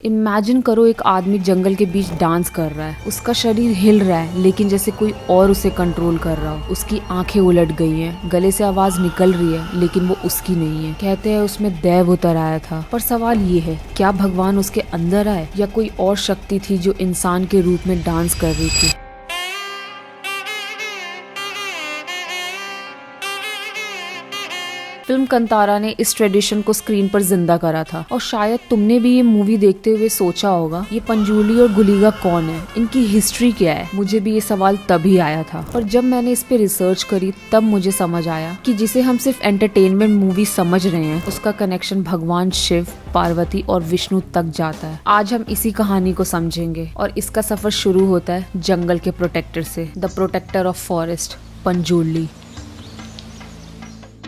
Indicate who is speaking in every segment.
Speaker 1: Imagine करो एक आदमी जंगल के बीच डांस कर रहा है। उसका शरीर हिल रहा है लेकिन जैसे कोई और उसे कंट्रोल कर रहा हो। उसकी आंखें उलट गई हैं, गले से आवाज निकल रही है लेकिन वो उसकी नहीं है। कहते हैं उसमें दैव उतर आया था। पर सवाल ये है, क्या भगवान उसके अंदर आए या कोई और शक्ति थी जो इंसान के रूप में डांस कर रही थी। फिल्म कंतारा ने इस ट्रेडिशन को स्क्रीन पर जिंदा करा था और शायद तुमने भी ये मूवी देखते हुए सोचा होगा, ये पंजूली और गुलीगा कौन है, इनकी हिस्ट्री क्या है। मुझे भी ये सवाल तभी आया था और जब मैंने इस पे रिसर्च करी तब मुझे समझ आया कि जिसे हम सिर्फ एंटरटेनमेंट मूवी समझ रहे हैं उसका कनेक्शन भगवान शिव, पार्वती और विष्णु तक जाता है। आज हम इसी कहानी को समझेंगे और इसका सफर शुरू होता है जंगल के प्रोटेक्टर से, द प्रोटेक्टर ऑफ फॉरेस्ट, पंजूली।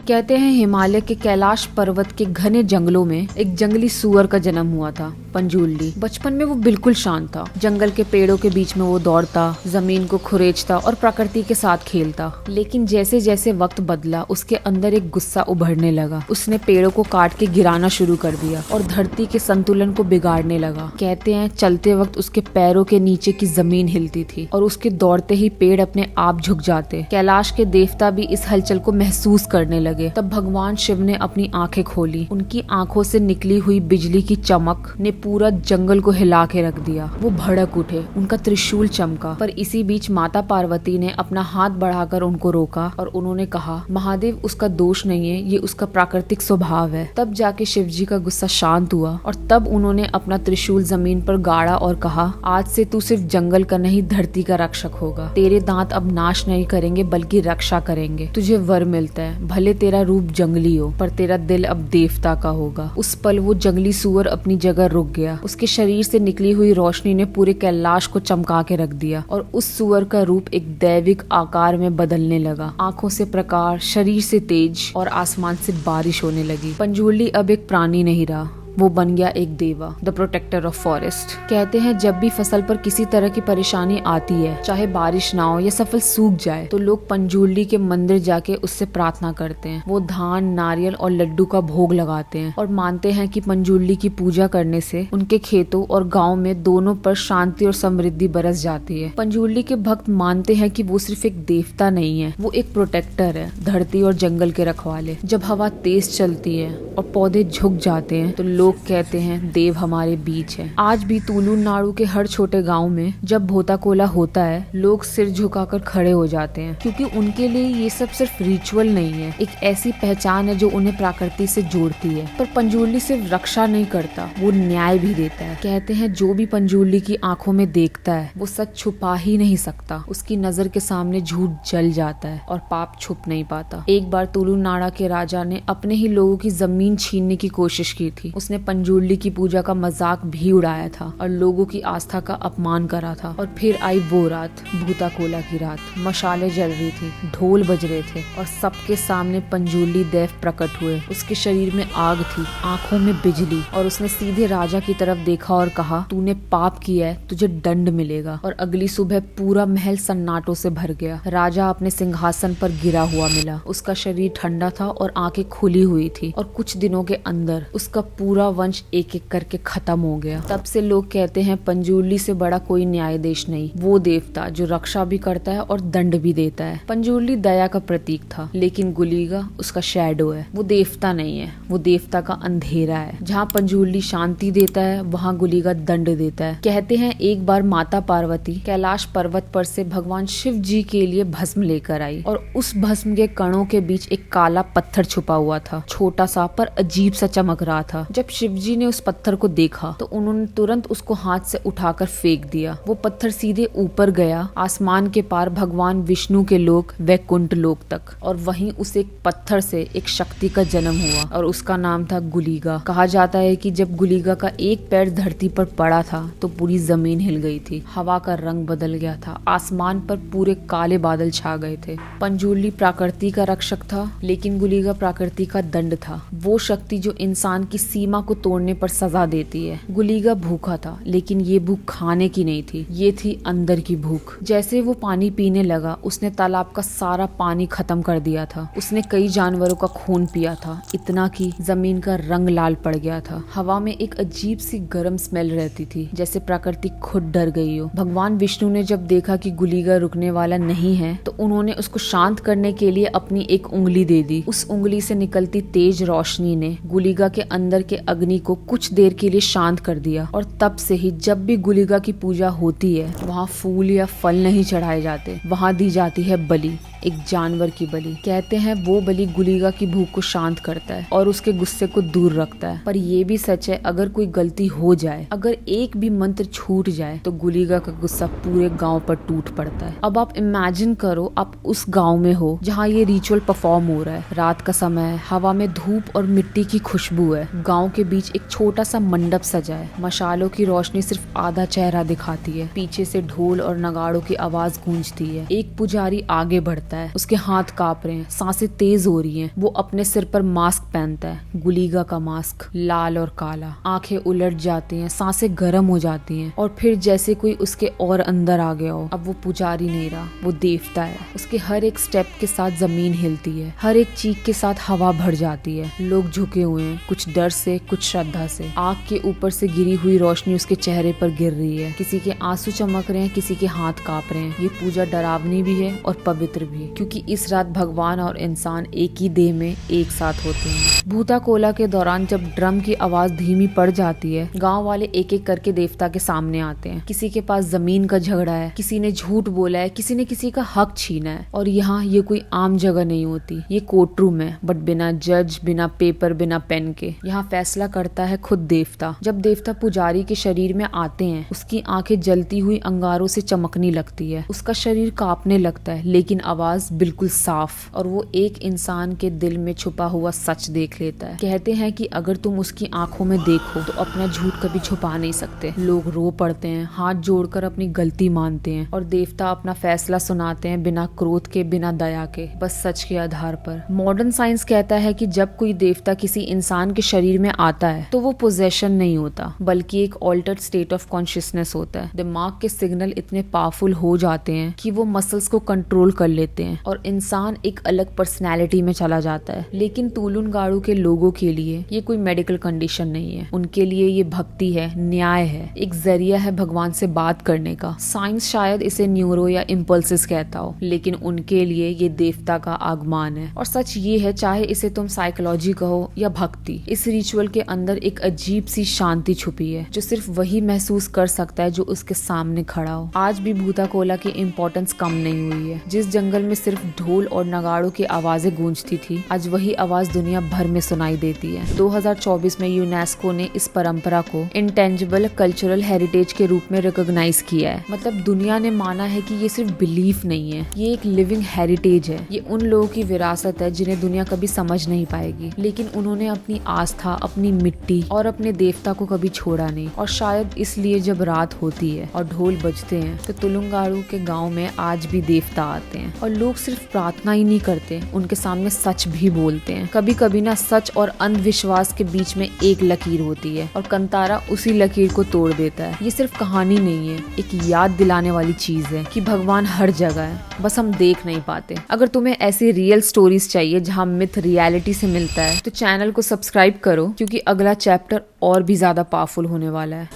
Speaker 1: कहते हैं हिमालय के कैलाश पर्वत के घने जंगलों में एक जंगली सुअर का जन्म हुआ था, पंजूली। बचपन में वो बिल्कुल शांत था। जंगल के पेड़ों के बीच में वो दौड़ता, जमीन को खुरेचता और प्रकृति के साथ खेलता। लेकिन जैसे जैसे वक्त बदला उसके अंदर एक गुस्सा उभरने लगा। उसने पेड़ों को काट के गिराना शुरू कर दिया और धरती के संतुलन को बिगाड़ने लगा। कहते हैं चलते वक्त उसके पैरों के नीचे की जमीन हिलती थी और उसके दौड़ते ही पेड़ अपने आप झुक जाते। कैलाश के देवता भी इस हलचल को महसूस करने लगे। तब भगवान शिव ने अपनी आंखें खोली। उनकी आंखों से निकली हुई बिजली की चमक ने पूरा जंगल को हिला के रख दिया। वो भड़क उठे, उनका त्रिशूल चमका। पर इसी बीच माता पार्वती ने अपना हाथ बढ़ाकर उनको रोका और उन्होंने कहा, महादेव उसका दोष नहीं है, ये उसका प्राकृतिक स्वभाव है। तब जाके शिव जी का गुस्सा शांत हुआ और तब उन्होंने अपना त्रिशूल जमीन पर गाड़ा और कहा, आज से तू सिर्फ जंगल का नहीं धरती का रक्षक होगा। तेरे दांत अब नाश नहीं करेंगे बल्कि रक्षा करेंगे। तुझे वर मिलता है, भले तेरा रूप जंगली हो पर तेरा दिल अब देवता का होगा। उस पल वो जंगली सुअर अपनी जगह रुक गया। उसके शरीर से निकली हुई रोशनी ने पूरे कैलाश को चमका के रख दिया और उस सुअर का रूप एक दैविक आकार में बदलने लगा। आंखों से प्रकाश, शरीर से तेज और आसमान से बारिश होने लगी। पंजूली अब एक प्राणी नहीं रहा, वो बन गया एक देवा, द प्रोटेक्टर ऑफ फॉरेस्ट। कहते हैं जब भी फसल पर किसी तरह की परेशानी आती है, चाहे बारिश ना हो या फसल सूख जाए, तो लोग पंजूली के मंदिर जाके उससे प्रार्थना करते हैं। वो धान, नारियल और लड्डू का भोग लगाते हैं और मानते हैं कि पंजूली की पूजा करने से उनके खेतों और गाँव में दोनों पर शांति और समृद्धि बरस जाती है। पंजूली के भक्त मानते हैं कि वो सिर्फ एक देवता नहीं है, वो एक प्रोटेक्टर है, धरती और जंगल के रखवाले। जब हवा तेज चलती है और पौधे झुक जाते हैं तो लोग कहते हैं देव हमारे बीच है। आज भी तुलुनाडु के हर छोटे गांव में जब भोता कोला होता है, लोग सिर झुकाकर खड़े हो जाते हैं क्योंकि उनके लिए ये सब सिर्फ रिचुअल नहीं है, एक ऐसी पहचान है जो उन्हें प्रकृति से जोड़ती है। पर पंजूली सिर्फ रक्षा नहीं करता, वो न्याय भी देता है। कहते हैं जो भी पंजूली की आंखों में देखता है वो सच छुपा ही नहीं सकता। उसकी नजर के सामने झूठ जल जाता है और पाप छुप नहीं पाता। एक बार तुलुनाडा के राजा ने अपने ही लोगों की जमीन छीनने की कोशिश की थी। उसने पंजूली की पूजा का मजाक भी उड़ाया था और लोगों की आस्था का अपमान करा था। और फिर आई वो रात, भूता कोला की रात। मशालें जल रही थी, ढोल बज रहे थे और सबके सामने पंजूली देव प्रकट हुए। उसके शरीर में आग थी, आंखों में बिजली, और उसने सीधे राजा की तरफ देखा और कहा, तूने पाप किया है, तुझे दंड मिलेगा। और अगली सुबह पूरा महल सन्नाटों से भर गया। राजा अपने सिंहासन पर गिरा हुआ मिला। उसका शरीर ठंडा था और आंखें खुली हुई थी और कुछ दिनों के अंदर उसका पूरा वंश एक एक करके खत्म हो गया। तब से लोग कहते हैं पंजूली से बड़ा कोई न्यायाधीश नहीं, वो देवता जो रक्षा भी करता है और दंड भी देता है। पंजूली दया का प्रतीक था लेकिन गुलीगा उसका शैडो है। वो देवता नहीं है, वो देवता का अंधेरा है। जहाँ पंजूली शांति देता है वहाँ गुलीगा दंड देता है। कहते हैं एक बार माता पार्वती कैलाश पर्वत पर से भगवान शिव जी के लिए भस्म लेकर आई और उस भस्म के कणों के बीच एक काला पत्थर छुपा हुआ था, छोटा सा पर अजीब सा चमक रहा था। जब शिवजी ने उस पत्थर को देखा तो उन्होंने तुरंत उसको हाथ से उठाकर फेंक दिया। वो पत्थर सीधे ऊपर गया, आसमान के पार भगवान विष्णु के लोक वैकुंठ लोक तक, और वहीं उस एक पत्थर से एक शक्ति का जन्म हुआ और उसका नाम था गुलीगा। कहा जाता है कि जब गुलीगा का एक पैर धरती पर पड़ा था तो पूरी जमीन हिल गई थी, हवा का रंग बदल गया था, आसमान पर पूरे काले बादल छा गए थे। पंजूली प्रकृति का रक्षक था लेकिन गुलीगा प्रकृति का दंड था, वो शक्ति जो इंसान की सीमा सीमा को तोड़ने पर सजा देती है। गुलीगा भूखा था, लेकिन ये भूख खाने की नहीं थी, ये थी अंदर की भूख। जैसे वो पानी पीने लगा, उसने तालाब का सारा पानी खत्म कर दिया था। उसने कई जानवरों का खून पिया था, इतना कि जमीन का रंग लाल पड़ गया था। हवा में एक अजीब सी गर्म स्मेल रहती थी, जैसे प्रकृति खुद डर गई हो। भगवान विष्णु ने जब देखा कि गुलीगा रुकने वाला नहीं है, तो उन्होंने उसको शांत करने के लिए अपनी एक उंगली दे दी। उस उंगली से निकलती तेज रोशनी ने गुलीगा के अंदर के अग्नि को कुछ देर के लिए शांत कर दिया। और तब से ही जब भी गुलीगा की पूजा होती है, वहाँ फूल या फल नहीं चढ़ाए जाते, वहाँ दी जाती है बलि, एक जानवर की बलि। कहते हैं वो बलि गुलीगा की भूख को शांत करता है और उसके गुस्से को दूर रखता है। पर ये भी सच है, अगर कोई गलती हो जाए, अगर एक भी मंत्र छूट जाए, तो गुलीगा का गुस्सा पूरे गांव पर टूट पड़ता है। अब आप इमेजिन करो, आप उस गांव में हो जहां ये रिचुअल परफॉर्म हो रहा है। रात का समय है, हवा में धूप और मिट्टी की खुशबू है। गाँव के बीच एक छोटा सा मंडप सजा है। मशालों की रोशनी सिर्फ आधा चेहरा दिखाती है। पीछे से ढोल और नगाड़ों की आवाज गूंजती है। एक पुजारी आगे बढ़ता है, उसके हाथ कांप रहे हैं, सांसें तेज हो रही हैं। वो अपने सिर पर मास्क पहनता है, गुलीगा का मास्क, लाल और काला। आंखें उलट जाती हैं, सांसें गर्म हो जाती हैं, और फिर जैसे कोई उसके और अंदर आ गया हो। अब वो पुजारी नहीं रहा, वो देवता है। उसके हर एक स्टेप के साथ जमीन हिलती है, हर एक चीख के साथ हवा भर जाती है। लोग झुके हुए हैं, कुछ डर से, कुछ श्रद्धा से। आग के ऊपर से गिरी हुई रोशनी उसके चेहरे पर गिर रही है। किसी के आंसू चमक रहे हैं, किसी के हाथ कांप रहे हैं। ये पूजा डरावनी भी है और पवित्र भी, क्योंकि इस रात भगवान और इंसान एक ही देह में एक साथ होते हैं। भूताकोला के दौरान जब ड्रम की आवाज धीमी पड़ जाती है, गांव वाले एक एक करके देवता के सामने आते हैं। किसी के पास जमीन का झगड़ा है, किसी ने झूठ बोला है, किसी ने किसी का हक छीना है। और यहाँ ये कोई आम जगह नहीं होती, ये कोर्ट रूम है, बट बिना जज, बिना पेपर, बिना पेन के। यहाँ फैसला करता है खुद देवता। जब देवता पुजारी के शरीर में आते हैं, उसकी आंखें जलती हुई अंगारों से चमकने लगती है, उसका शरीर कांपने लगता है, लेकिन आवाज बिल्कुल साफ। और वो एक इंसान के दिल में छुपा हुआ सच देख लेता है। कहते हैं कि अगर तुम उसकी आंखों में देखो तो अपना झूठ कभी छुपा नहीं सकते। लोग रो पड़ते हैं, हाथ जोड़कर अपनी गलती मानते हैं, और देवता अपना फैसला सुनाते हैं, बिना क्रोध के, बिना दया के, बस सच के आधार पर। मॉडर्न साइंस कहता है कि जब कोई देवता किसी इंसान के शरीर में आता है, तो वो पोजेशन नहीं होता, बल्कि एक ऑल्टर्ड स्टेट ऑफ कॉन्शियसनेस होता है। दिमाग के सिग्नल इतने पावरफुल हो जाते हैं कि वो मसल्स को कंट्रोल कर लेते हैं, और इंसान एक अलग पर्सनैलिटी में चला जाता है। लेकिन तुलुनगाड़ू के लोगों के लिए ये कोई मेडिकल कंडीशन नहीं है। उनके लिए ये भक्ति है, न्याय है, एक जरिया है भगवान से बात करने का। साइंस शायद इसे न्यूरो या इम्पल्सिस कहता हो, लेकिन उनके लिए ये देवता का आगमन है। और सच ये है, चाहे इसे तुम साइकोलॉजी कहो या भक्ति, इस रिचुअल के अंदर एक अजीब सी शांति छुपी है, जो सिर्फ वही महसूस कर सकता है जो उसके सामने खड़ा हो। आज भी भूताकोला की इम्पोर्टेंस कम नहीं हुई है। जिस जंगल में सिर्फ ढोल और नगाड़ों की आवाजें गूंजती थी, आज वही आवाज दुनिया भर में सुनाई देती है। 2024 में यूनेस्को ने इस परंपरा को इंटेंजिबल कल्चरल हेरिटेज के रूप में रिकॉग्नाइज किया है। मतलब दुनिया ने माना है कि ये सिर्फ बिलीफ नहीं है, ये एक लिविंग हेरिटेज है। ये उन लोगों की विरासत है जिन्हें दुनिया कभी समझ नहीं पाएगी, लेकिन उन्होंने अपनी आस्था, अपनी मिट्टी और अपने देवता को कभी छोड़ा नहीं। और शायद इसलिए जब रात होती है और ढोल बजते हैं, तो तुलुंगाड़ू के गाँव में आज भी देवता आते हैं। और लोग सिर्फ प्रार्थना ही नहीं करते, उनके सामने सच भी बोलते हैं। कभी कभी ना सच और अंधविश्वास के बीच में एक लकीर होती है, और कंतारा उसी लकीर को तोड़ देता है। ये सिर्फ कहानी नहीं है, एक याद दिलाने वाली चीज है कि भगवान हर जगह है, बस हम देख नहीं पाते। अगर तुम्हें ऐसी रियल स्टोरीज चाहिए जहाँ मिथ रियलिटी से मिलता है, तो चैनल को सब्सक्राइब करो, क्योंकि अगला चैप्टर और भी ज्यादा पावरफुल होने वाला है।